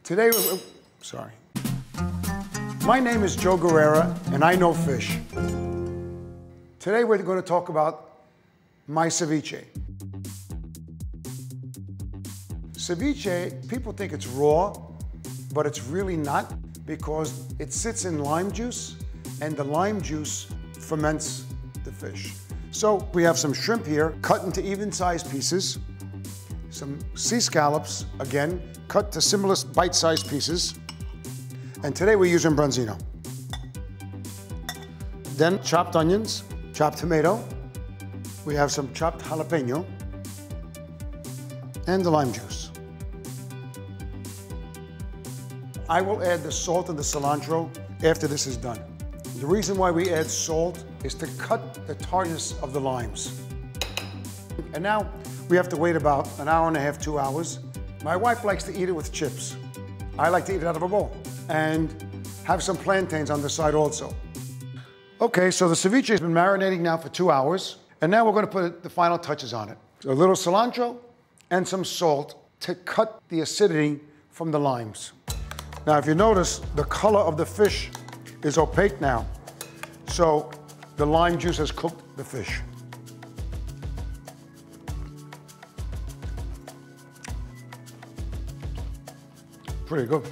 Today, sorry. My name is Joe Guerrera, and I know fish. Today we're going to talk about my ceviche. Ceviche, people think it's raw, but it's really not because it sits in lime juice, and the lime juice ferments the fish. So we have some shrimp here, cut into even-sized pieces, some sea scallops, again, cut to similar bite-sized pieces, and today we're using branzino. Then chopped onions, chopped tomato, we have some chopped jalapeno, and the lime juice. I will add the salt and the cilantro after this is done. The reason why we add salt is to cut the tartness of the limes. And now we have to wait about an hour and a half, 2 hours. My wife likes to eat it with chips. I like to eat it out of a bowl and have some plantains on the side also. Okay, so the ceviche has been marinating now for 2 hours, and now we're going to put the final touches on it. So a little cilantro and some salt to cut the acidity from the limes. Now, if you notice, the color of the fish is opaque now, so the lime juice has cooked the fish. Pretty good.